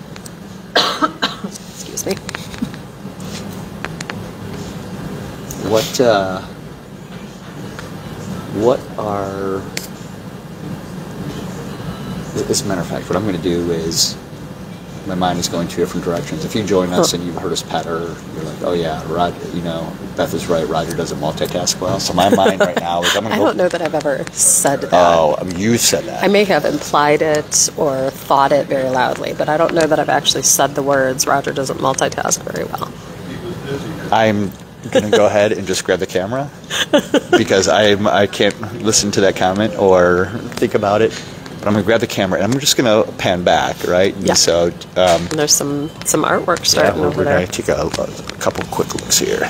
Speaker 2: Excuse me.
Speaker 1: What are, as a matter of fact, what I'm going to do is, my mind is going two different directions. If you join us and you've heard us patter, you're like, oh yeah, Roger, you know, Beth is right, Roger doesn't multitask well. So my mind right now is I'm going to
Speaker 2: I
Speaker 1: go.
Speaker 2: don't know that I've ever said that.
Speaker 1: Oh, I mean, you said that.
Speaker 2: I may have implied it or thought it very loudly, but I don't know that I've actually said the words, Roger doesn't multitask very well.
Speaker 1: I'm going to go ahead and just grab the camera because I can't listen to that comment or think about it. But I'm going to grab the camera and I'm just going to pan back, right? And
Speaker 2: Yeah.
Speaker 1: so,
Speaker 2: And there's some artwork starting
Speaker 1: we're
Speaker 2: over
Speaker 1: going
Speaker 2: there.
Speaker 1: to take a couple quick looks here.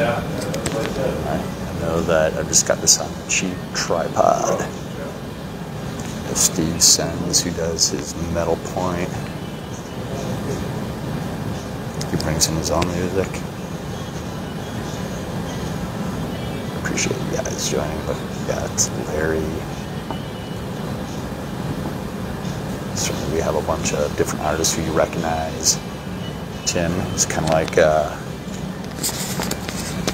Speaker 1: I know that I just got this on a cheap tripod. Steve Sens, who does his metal point. He brings in his own music. Appreciate you guys joining, but yeah, it's Larry. Certainly we have a bunch of different artists who you recognize. Tim is kind of like, I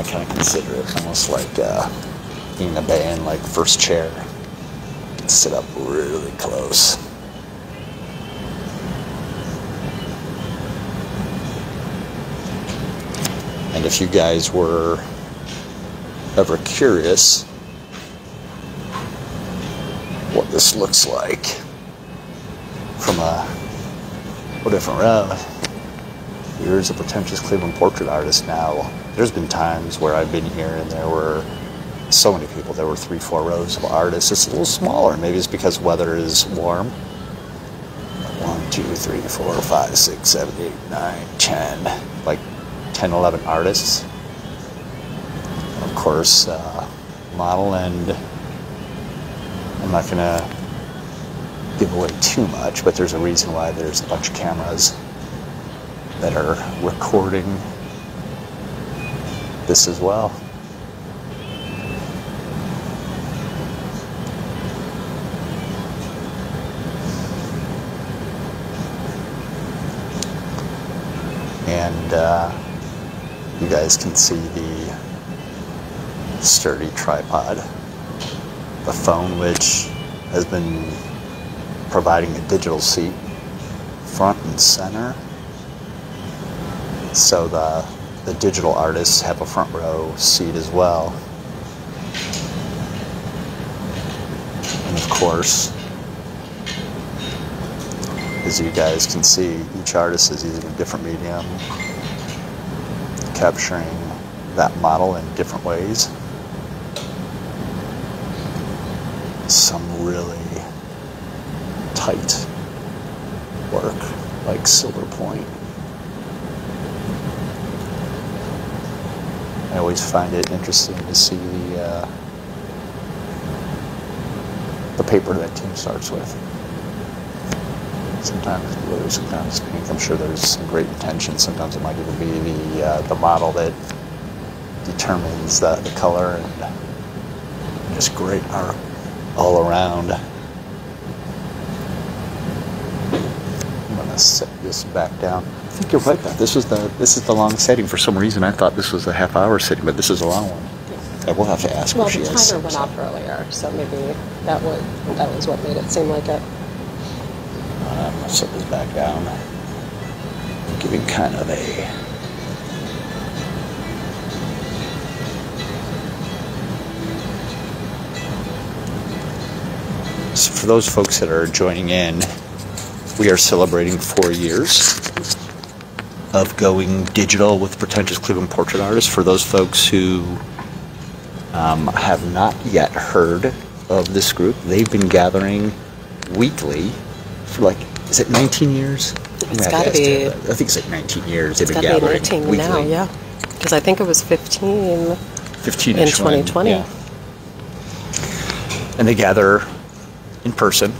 Speaker 1: kind of consider it almost like being in a band, like first chair. Sit up really close. And if you guys were ever curious what this looks like from a different row, here's a Pretentious Cleveland Portrait Artist. Now, there's been times where I've been here and there were so many people. There were 3-4 rows of artists. It's a little smaller. Maybe it's because weather is warm. 1, 2, 3, 4, 5, 6, 7, 8, 9, 10. Like 10, 11 artists. Of course, model, and I'm not going to give away too much, but there's a reason why there's a bunch of cameras that are recording this as well. And you guys can see the sturdy tripod, the phone, which has been providing a digital seat front and center. So the digital artists have a front row seat as well. And of course, as you guys can see, each artist is using a different medium, capturing that model in different ways. Some really tight work, like Silver Point. I always find it interesting to see the paper that Tim starts with. Sometimes blue, sometimes pink. I'm sure there's some great intention. Sometimes it might even be the model that determines the color, and just great art all around. I'm gonna set this back down. I think you're right. This is the long setting. For some reason, I thought this was a half-hour setting, but this is a long one. I will have to ask her.
Speaker 2: Well,
Speaker 1: She
Speaker 2: the
Speaker 1: has
Speaker 2: timer went off earlier, so maybe that was what made it seem like it.
Speaker 1: I'm gonna set this back down. Giving kind of a So for those folks that are joining in, we are celebrating 4 years of going digital with Pretentious Cleveland Portrait Artist. For those folks who have not yet heard of this group, they've been gathering weekly for like, is it 19 years?
Speaker 2: It's got to be.
Speaker 1: I think it's like 19 years they've been
Speaker 2: It's got to be
Speaker 1: gathering
Speaker 2: 19
Speaker 1: weekly.
Speaker 2: now, yeah. Because I think it was 15
Speaker 1: 15
Speaker 2: in 2020.
Speaker 1: Yeah. And they gather in person.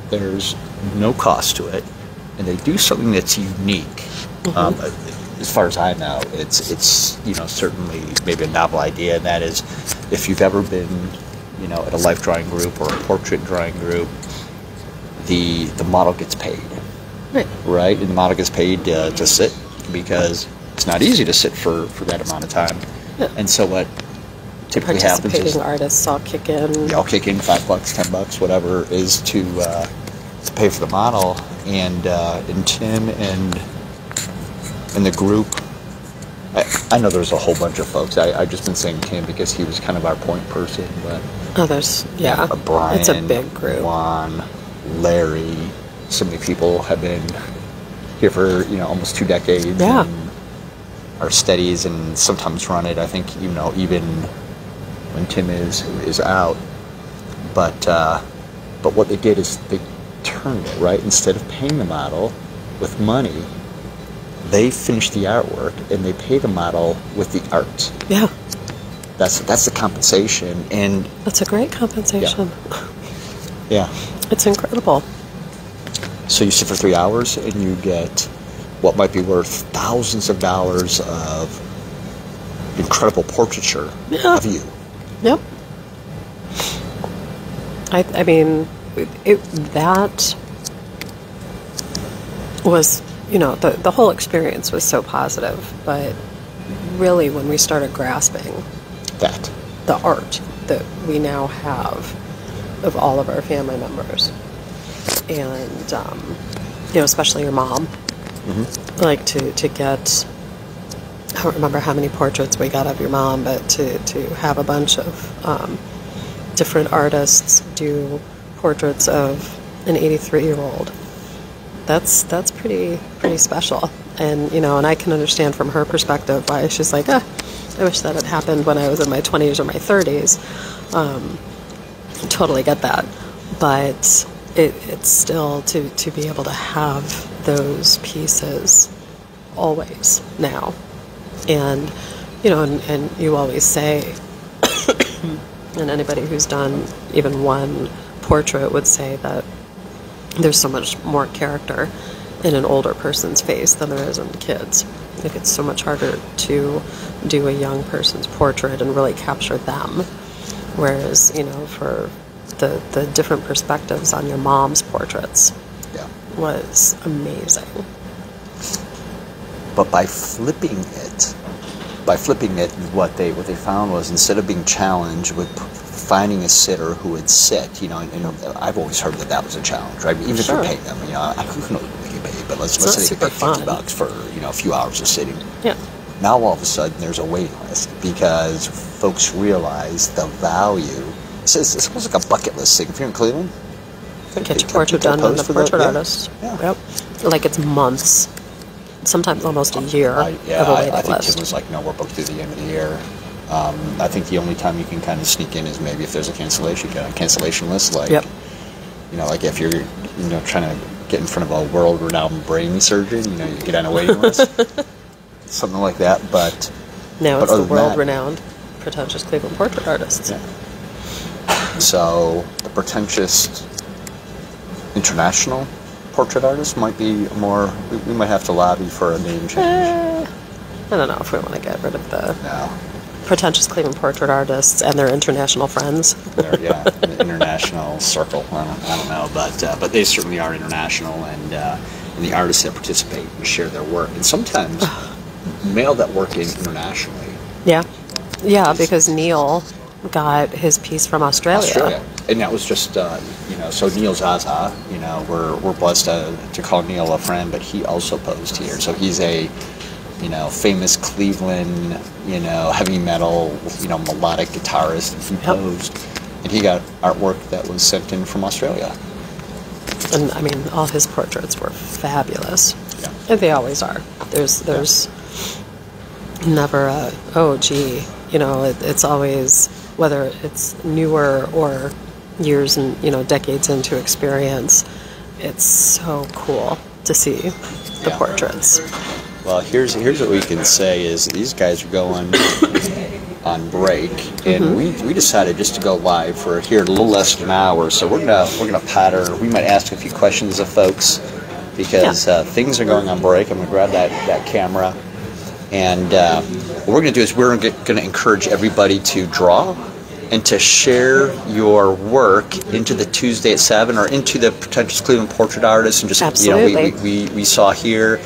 Speaker 1: There's no cost to it, and they do something that's unique. As far as I know, it's certainly maybe a novel idea, and that is, if you've ever been at a life drawing group or a portrait drawing group, the model gets paid, right? And the model gets paid to sit, because it's not easy to sit for that amount of time. Yeah. And so what typically happens is
Speaker 2: participating artists all kick in.
Speaker 1: I'll kick in $5, $10, whatever is to pay for the model, and Tim and the group. I know there's a whole bunch of folks. I've just been saying Tim because he was kind of our point person, but
Speaker 2: others, yeah,
Speaker 1: Brian,
Speaker 2: it's a big group.
Speaker 1: Juan, Larry, so many people have been here for almost 2 decades.
Speaker 2: Yeah.
Speaker 1: And are steadies and sometimes run it. I think even when Tim is out, but what they did is they turned it, right. Instead of paying the model with money, they finish the artwork and they pay the model with the art.
Speaker 2: Yeah,
Speaker 1: that's the compensation, and
Speaker 2: that's a great compensation.
Speaker 1: Yeah,
Speaker 2: it's incredible.
Speaker 1: So you sit for 3 hours and you get what might be worth thousands of dollars of incredible portraiture of you.
Speaker 2: Yep. I mean, that was, the whole experience was so positive, but really when we started grasping the art that we now have of all of our family members, and, especially your mom, like to get, I don't remember how many portraits we got of your mom, but to have a bunch of different artists do portraits of an 83-year-old, that's pretty special. And and I can understand from her perspective why she's like, I wish that had happened when I was in my 20s or my 30s. Totally get that, but it's still to be able to have those pieces always now. And and you always say, and anybody who's done even one portrait would say that there's so much more character in an older person's face than there is in kids. Like, it's so much harder to do a young person's portrait and really capture them, whereas for the different perspectives on your mom's portraits was amazing.
Speaker 1: But by flipping it, what they found was, instead of being challenged with finding a sitter who would sit, and I've always heard that was a challenge, right? Even if you're paying them, who knows what they can pay, but let's
Speaker 2: not
Speaker 1: say you
Speaker 2: super
Speaker 1: pay $50
Speaker 2: fun.
Speaker 1: for, you know, a few hours of sitting.
Speaker 2: Yeah.
Speaker 1: Now all of a sudden there's a waiting list because folks realize the value. It's almost like a bucket list thing. If you're in Cleveland,
Speaker 2: Get your portrait done on the portrait artist.
Speaker 1: Yeah.
Speaker 2: Yep. Like it's months, sometimes almost a year of a waiting
Speaker 1: I think
Speaker 2: list.
Speaker 1: Tim was like, no, we're booked through the end of the year. I think the only time you can kind of sneak in is maybe if there's a cancellation list, like,
Speaker 2: Yep.
Speaker 1: you know, like if you're, you know, trying to get in front of a world-renowned brain surgeon, you know, you get on a waiting list, something like that. But
Speaker 2: Now
Speaker 1: but
Speaker 2: it's
Speaker 1: other
Speaker 2: the
Speaker 1: than that-
Speaker 2: world-renowned Pretentious Cleveland Portrait Artist.
Speaker 1: Yeah. So the Pretentious International Portrait Artist might be more. We might have to lobby for a name change.
Speaker 2: I don't know if we want to get rid of the
Speaker 1: No.
Speaker 2: Pretentious Cleveland Portrait Artists and their international friends.
Speaker 1: Yeah, the international circle. I don't know, but they certainly are international, and the artists that participate and share their work, and sometimes mail that work in internationally.
Speaker 2: Yeah, because Neil got his piece from Australia.
Speaker 1: And that was just you know. So Neil Zaza, you know, we're blessed to call Neil a friend, but he also posed here. So he's a, you know, famous Cleveland, you know, heavy metal, you know, melodic guitarist. He posed, and he got artwork that was sent in from Australia.
Speaker 2: And I mean, all his portraits were fabulous.
Speaker 1: Yeah.
Speaker 2: And they always are. There's never a, oh gee, you know, it's always, whether it's newer or years and, you know, decades into experience, it's so cool to see the portraits.
Speaker 1: Well, here's what we can say is these guys are going on break, and we decided just to go live for here a little less than an hour. So we're gonna patter. We might ask a few questions of folks because things are going on break. I'm gonna grab that camera, and what we're gonna do is we're gonna encourage everybody to draw and to share your work into the Tuesday at 7 or into the Pretentious Cleveland Portrait Artist, and just
Speaker 2: Absolutely.
Speaker 1: you know we saw here.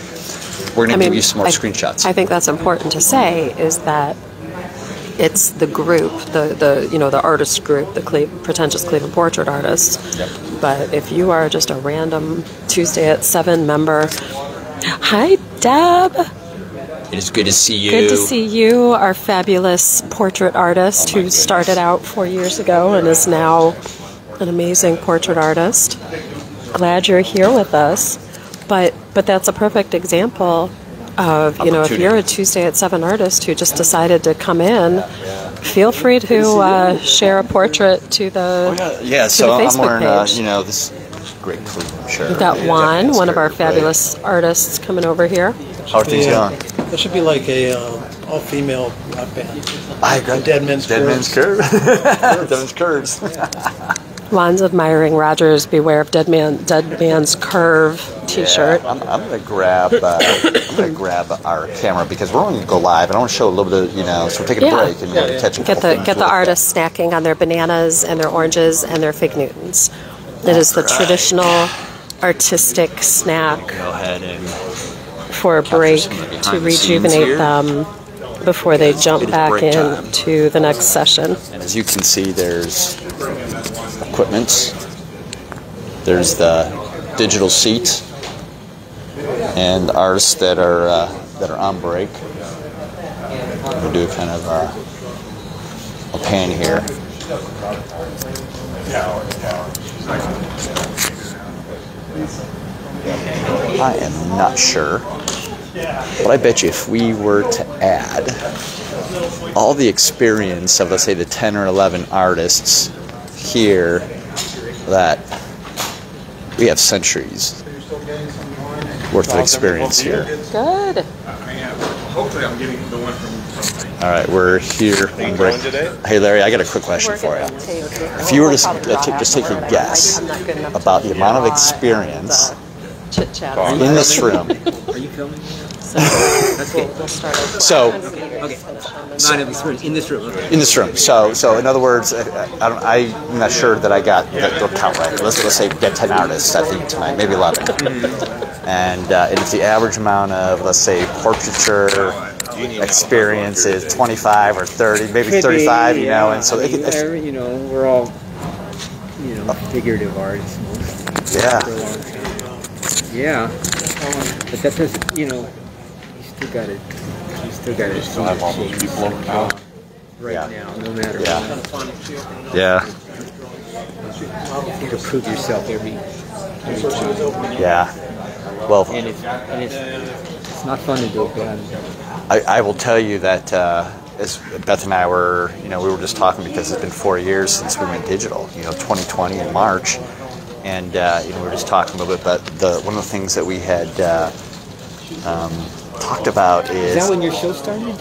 Speaker 1: We're going to give you some more screenshots.
Speaker 2: I think that's important to say is that it's the group, the you know, the artist group, the Pretentious Cleveland Portrait Artists.
Speaker 1: Yep.
Speaker 2: But if you are just a random Tuesday at 7 member, hi Deb.
Speaker 1: It is good to see you.
Speaker 2: Good to see you, our fabulous portrait artist who started out 4 years ago and is now an amazing portrait artist. Glad you're here with us. But that's a perfect example of, you know, if you're a Tuesday at 7 artist who just decided to come in, feel free to share a portrait to the
Speaker 1: So I'm
Speaker 2: Facebook
Speaker 1: wearing
Speaker 2: page.
Speaker 1: you know, this great Cleveland shirt.
Speaker 2: We've got Juan, one of our
Speaker 1: Great.
Speaker 2: fabulous artists, coming over here.
Speaker 1: How are things going?
Speaker 3: That should be like a all-female rock band.
Speaker 1: I agree.
Speaker 3: Dead Men's
Speaker 1: Curves. Dead Men's Curves.
Speaker 2: Juan's admiring Roger's "Beware of Dead Man's Curve" T-shirt.
Speaker 1: Yeah, I'm gonna grab our camera because we're only gonna go live. I want to show a little bit of, you know, so we're taking a break and we're catching.
Speaker 2: Get the artists snacking on their bananas and their oranges and their fig Newtons. It is the traditional artistic snack
Speaker 1: Go ahead and
Speaker 2: for a break
Speaker 1: some of the
Speaker 2: to
Speaker 1: behind the scenes
Speaker 2: rejuvenate
Speaker 1: here.
Speaker 2: them before they jump
Speaker 1: It is
Speaker 2: back
Speaker 1: break time.
Speaker 2: into the next session.
Speaker 1: And as you can see, there's equipment. There's the digital seat, and the artists that are on break. I'm gonna do kind of a pan here. I am not sure, but I bet you if we were to add all the experience of, let's say, the 10 or 11 artists here, that we have centuries worth of experience here.
Speaker 2: Good.
Speaker 4: Hopefully I'm getting the one from
Speaker 1: All right, we're here on break. Hey Larry, I got a quick question for you. If you were to just take a guess about the amount of experience
Speaker 2: Chit chat.
Speaker 1: in this room.
Speaker 4: Are you filming?
Speaker 2: That's good. We'll start over.
Speaker 1: So
Speaker 4: Okay. Not in this room. In this room. Okay.
Speaker 1: in this room. So in other words, I'm not sure that I got the count right. Let's say we got 10 artists, I think, tonight, maybe 11. And it's the average amount of, let's say, portraiture experience is 25 or 30, maybe 35, you know, and so
Speaker 5: whatever, you know, we're all, you know, figurative artists.
Speaker 1: yeah.
Speaker 5: For a long time. Yeah. But that doesn't, you still got to
Speaker 4: Still have all those people over town.
Speaker 5: right
Speaker 1: Yeah.
Speaker 5: now, no matter
Speaker 1: Yeah.
Speaker 5: what.
Speaker 1: Yeah.
Speaker 5: You have to prove yourself every time.
Speaker 1: Yeah. Well,
Speaker 5: And it's not fun to do it bad.
Speaker 1: I will tell you that as Beth and I were, we were just talking because it's been 4 years since we went digital. 2020 in March, and we were just talking a little bit. But one of the things that we had talked about
Speaker 5: Is that when your show started?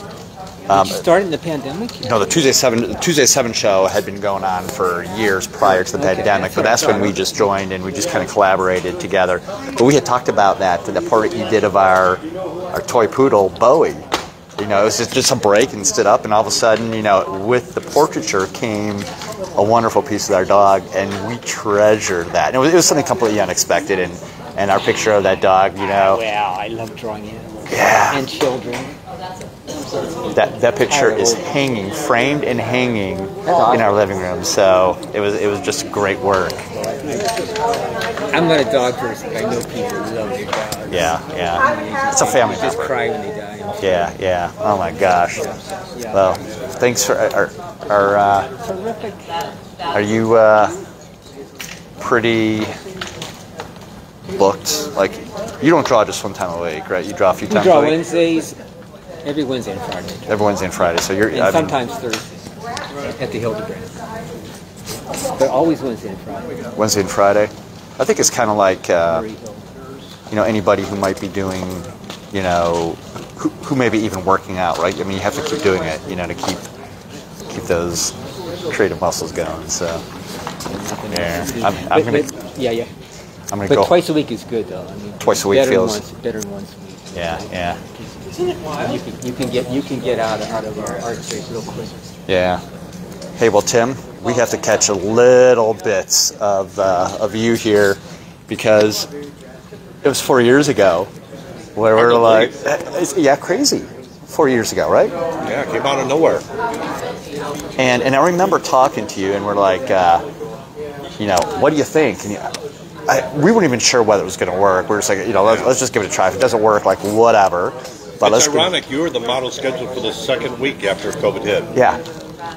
Speaker 5: Did you start in the pandemic?
Speaker 1: No, the Tuesday 7 show had been going on for years prior to the pandemic, but that's when we just joined and we just kind of collaborated together. But we had talked about that part you did of our toy poodle, Bowie. It was just a break and stood up, and all of a sudden, with the portraiture came a wonderful piece of our dog, and we treasured that. And it was something completely unexpected, and our picture of that dog,
Speaker 5: Well, I love drawing animals.
Speaker 1: Yeah.
Speaker 5: And children.
Speaker 1: That picture is hanging, framed and hanging in our living room. So it was just great work.
Speaker 5: I'm not a dog person, but I know people love their dogs.
Speaker 1: Yeah. It's a family
Speaker 5: They just
Speaker 1: member.
Speaker 5: cry when they die.
Speaker 1: Yeah. Oh my gosh. Well, thanks for
Speaker 5: Terrific.
Speaker 1: are you pretty booked? Like, you don't draw just one time a week, right? You draw a few
Speaker 5: We
Speaker 1: times
Speaker 5: draw
Speaker 1: a week.
Speaker 5: Wednesdays, every Wednesday and Friday.
Speaker 1: Every Wednesday and Friday. So you're
Speaker 5: And sometimes Thursdays at the Hildebrand. But always Wednesday and Friday.
Speaker 1: Wednesday and Friday. I think it's kind of like
Speaker 5: Murray Hill.
Speaker 1: anybody who might be doing, who may be even working out, right? I mean, you have to keep doing it, to keep those creative muscles going. So yeah, I'm gonna I'm gonna
Speaker 5: But
Speaker 1: go
Speaker 5: twice a week is good, though. I mean,
Speaker 1: Twice a week
Speaker 5: better
Speaker 1: feels-
Speaker 5: better than once a week.
Speaker 1: Yeah.
Speaker 5: You can get out of our art space real quick.
Speaker 1: Yeah. Hey, well, Tim, we have to catch a little bits of you here because it was 4 years ago where we were like, crazy. 4 years ago, right?
Speaker 4: Yeah, it came out of nowhere.
Speaker 1: And I remember talking to you, and we're like, what do you think? And we weren't even sure whether it was going to work. We were just like, let's just give it a try. If it doesn't work, like whatever. But
Speaker 4: It's ironic. You were the model scheduled for the second week after COVID hit.
Speaker 1: Yeah,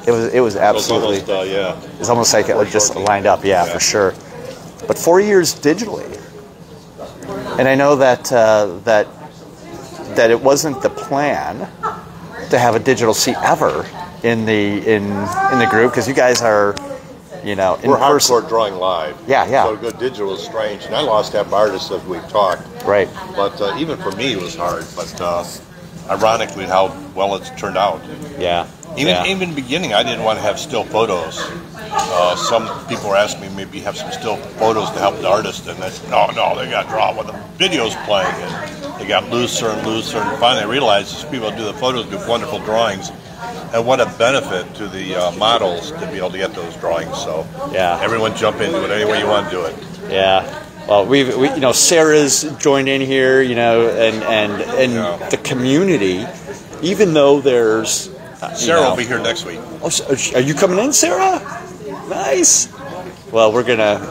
Speaker 1: it was absolutely.
Speaker 4: It was almost,
Speaker 1: It's almost like it just lined up. Yeah, for sure. But 4 years digitally, and I know that that it wasn't the plan to have a digital seat ever in the group because you guys are. In
Speaker 6: We're
Speaker 1: person.
Speaker 6: hardcore drawing live.
Speaker 1: Yeah.
Speaker 6: So to go digital is strange, and I lost half artists as we've talked.
Speaker 1: Right.
Speaker 6: But even for me, it was hard. But ironically, how well it's turned out.
Speaker 1: Yeah.
Speaker 6: Even in the beginning, I didn't want to have still photos. Some people were asking me maybe have some still photos to help the artist, and I said, no, they got to draw when the video's playing, and they got looser and looser, and finally I realized these people who do the photos do wonderful drawings. And what a benefit to the models to be able to get those drawings. So everyone jump into it any way you want to do it.
Speaker 1: Yeah. Well, we Sarah's joined in here, and the community, even though there's
Speaker 6: Sarah will be here next week.
Speaker 1: Oh, are you coming in, Sarah? Nice. Well, we're gonna,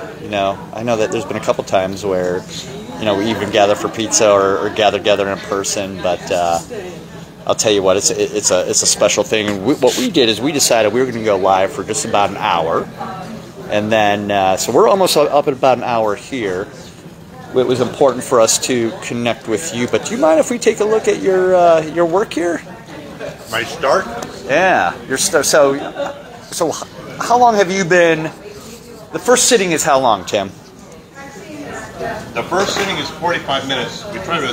Speaker 1: I know that there's been a couple times where, we even gather for pizza or gather together in person, but. I'll tell you what, it's a special thing. And what we did is we decided we were going to go live for just about an hour, and then so we're almost up at about an hour here. It was important for us to connect with you. But do you mind if we take a look at your work here?
Speaker 6: My start?
Speaker 1: Yeah, your start. So how long have you been? The first sitting is how long, Tim?
Speaker 6: The first sitting is 45 minutes. We try to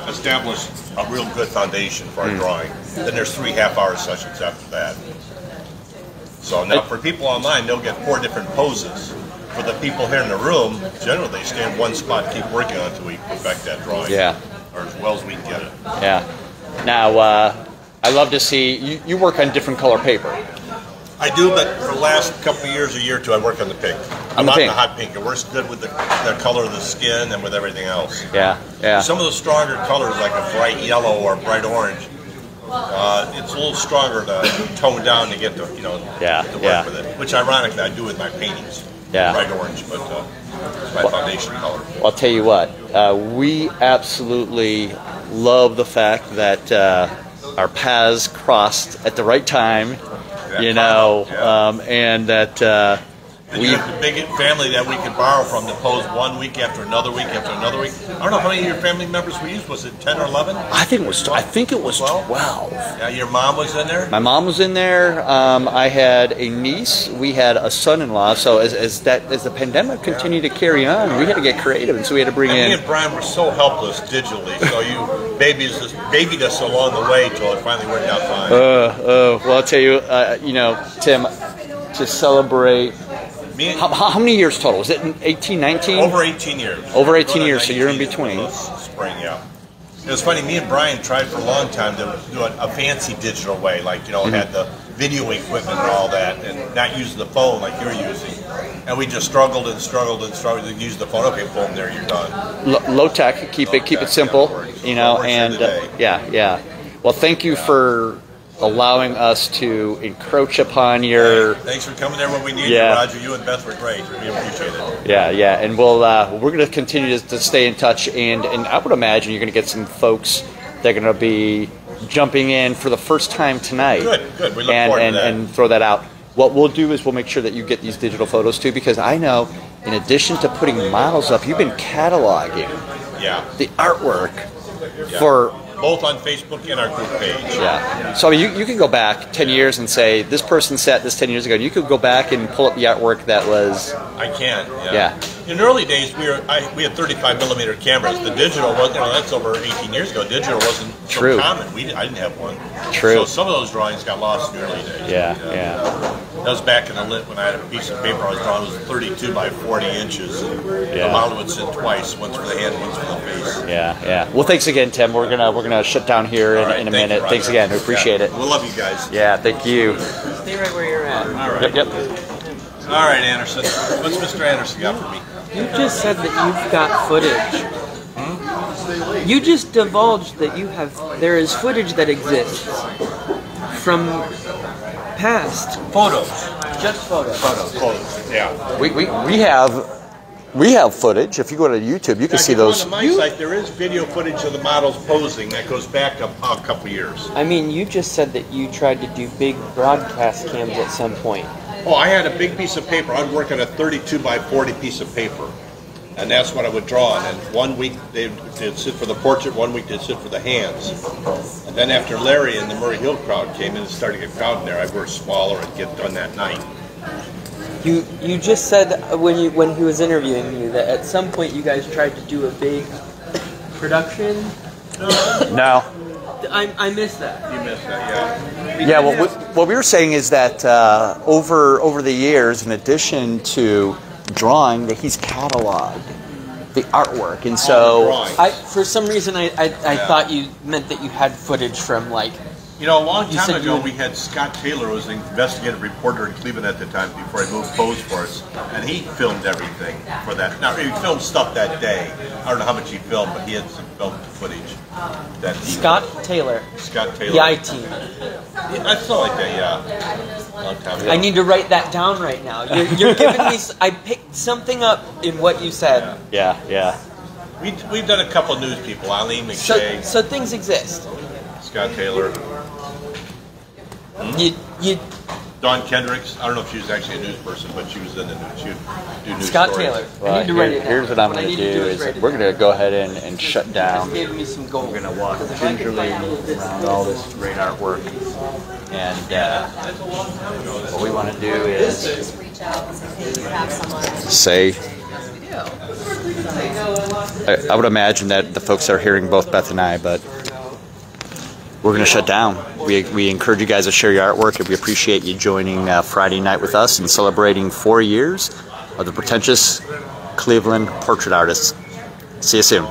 Speaker 6: establish a real good foundation for our drawing. Then there's 3 half-hour sessions after that. So now for people online, they'll get 4 different poses. For the people here in the room, generally they stay in one spot and keep working on it until we perfect that drawing.
Speaker 1: Yeah.
Speaker 6: Or as well as we can get it.
Speaker 1: Yeah. Now, I love to see, you work on different color paper.
Speaker 6: I do, but for the last couple of years, a year or two, I work on the pink. I'm not in the hot pink. It works good with the color of the skin and with everything else.
Speaker 1: Yeah.
Speaker 6: Some of the stronger colors, like a bright yellow or a bright orange, it's a little stronger to tone down to get to work with it. Which, ironically, I do with my paintings. bright orange, but it's my foundation color.
Speaker 1: I'll tell you what, we absolutely love the fact that our paths crossed at the right time, you know, and that
Speaker 6: we have the big family that we could borrow from to pose 1 week after another week after another week. I don't know how many of your family members we used. Was it 10 or 11?
Speaker 1: I think it was 12.
Speaker 6: Yeah, your mom was in there?
Speaker 1: My mom was in there. I had a niece. We had a son-in-law. So as the pandemic continued to carry on, we had to get creative, and so we had to bring in.
Speaker 6: Me and Brian were so helpless digitally, so you babied us along the way till it finally worked out fine.
Speaker 1: Well, I'll tell you, you know, Tim, to celebrate. How many years total? Was it 18, 19?
Speaker 6: Over 18 years.
Speaker 1: Over 18 years, so you're in between.
Speaker 6: Spring, yeah. It was funny, me and Brian tried for a long time to do a fancy digital way, like, you know, had the video equipment and all that, and not use the phone like you're using. And we just struggled to use the phone. Okay, boom, there, you're done.
Speaker 1: Low tech, keep it simple, you know, and yeah. Well, thank you for allowing us to encroach upon your.
Speaker 6: Thanks for coming there when we needed you, Roger. You and Beth were great. We appreciate it.
Speaker 1: Yeah, and we're going to continue to stay in touch, and I would imagine you're going to get some folks that are going to be jumping in for the first time tonight.
Speaker 6: Good. We look forward to that.
Speaker 1: And throw that out. What we'll do is we'll make sure that you get these digital photos too, because I know, in addition to putting models up, you've been cataloging the artwork for.
Speaker 6: Both on Facebook and our group page.
Speaker 1: Yeah. So you can go back 10 years and say, this person sat this 10 years ago. And you could go back and pull up the artwork that was.
Speaker 6: I can. Yeah. In the early days, we had 35mm cameras. The digital was, that's over 18 years ago. Digital wasn't so common. I didn't have one.
Speaker 1: True.
Speaker 6: So some of those drawings got lost in the early days.
Speaker 1: Yeah.
Speaker 6: That was back in the lit when I had a piece of paper I was drawing. It was 32 by 40 inches. And the model would sit twice, once for the hand, once for the face.
Speaker 1: Yeah. Well, thanks again, Tim. We're gonna shut down here in a minute. Thanks again. We appreciate it.
Speaker 6: We love you guys.
Speaker 1: Yeah. Thank you.
Speaker 5: Stay right where you're at.
Speaker 6: All right.
Speaker 1: Yep.
Speaker 6: All right, Anderson. What's Mr. Anderson got for me?
Speaker 5: You just said that you've got footage. You just divulged that there is footage that exists from past
Speaker 6: photos.
Speaker 5: Just photos.
Speaker 6: Photos. Yeah.
Speaker 1: We have footage. If you go to YouTube, you can see those.
Speaker 6: On my site, there is video footage of the models posing that goes back a couple years.
Speaker 5: I mean, you just said that you tried to do big broadcast cams at some point.
Speaker 6: Oh, I had a big piece of paper. I'd work on a 32 by 40 piece of paper. And that's what I would draw on. And 1 week they'd sit for the portrait, 1 week they'd sit for the hands. And then after Larry and the Murray Hill crowd came in and started to get crowd in there, I'd work smaller and get done that night.
Speaker 5: You just said when he was interviewing you that at some point you guys tried to do a big production?
Speaker 1: No.
Speaker 5: I missed that.
Speaker 6: You missed that, yeah.
Speaker 1: Yeah, what we were saying is that over the years, in addition to drawing, that he's cataloged the artwork, and so
Speaker 5: for some reason I thought you meant that you had footage from like.
Speaker 6: You know, a long time ago, we had Scott Taylor, who was the investigative reporter in Cleveland at the time before he moved pose for us, and he filmed everything for that. Now, he filmed stuff that day. I don't know how much he filmed, but he had some film footage.
Speaker 5: Scott Taylor. The I-Team.
Speaker 6: Yeah, I felt like that, yeah. Long time ago.
Speaker 5: I need to write that down right now. You're giving me. I picked something up in what you said.
Speaker 1: Yeah.
Speaker 6: We've done a couple news people, Eileen McShay.
Speaker 5: So things exist.
Speaker 6: Scott Taylor. Dawn Kendricks. I don't know if she was actually a news person, but she was in the news. She would do news
Speaker 5: Scott
Speaker 6: stories.
Speaker 5: Taylor.
Speaker 1: Well,
Speaker 5: I need to write it down.
Speaker 1: Here's what I'm going to do is we're going to go ahead and shut down.
Speaker 5: Gave me some gold.
Speaker 1: We're going to walk gingerly around all this great artwork, and what we want to do is
Speaker 2: Just reach out and you have someone.
Speaker 1: say. I would imagine that the folks are hearing both Beth and I, but we're going to shut down. We encourage you guys to share your artwork, and we appreciate you joining Friday night with us and celebrating 4 years of the Pretentious Cleveland Portrait Artist. See you soon.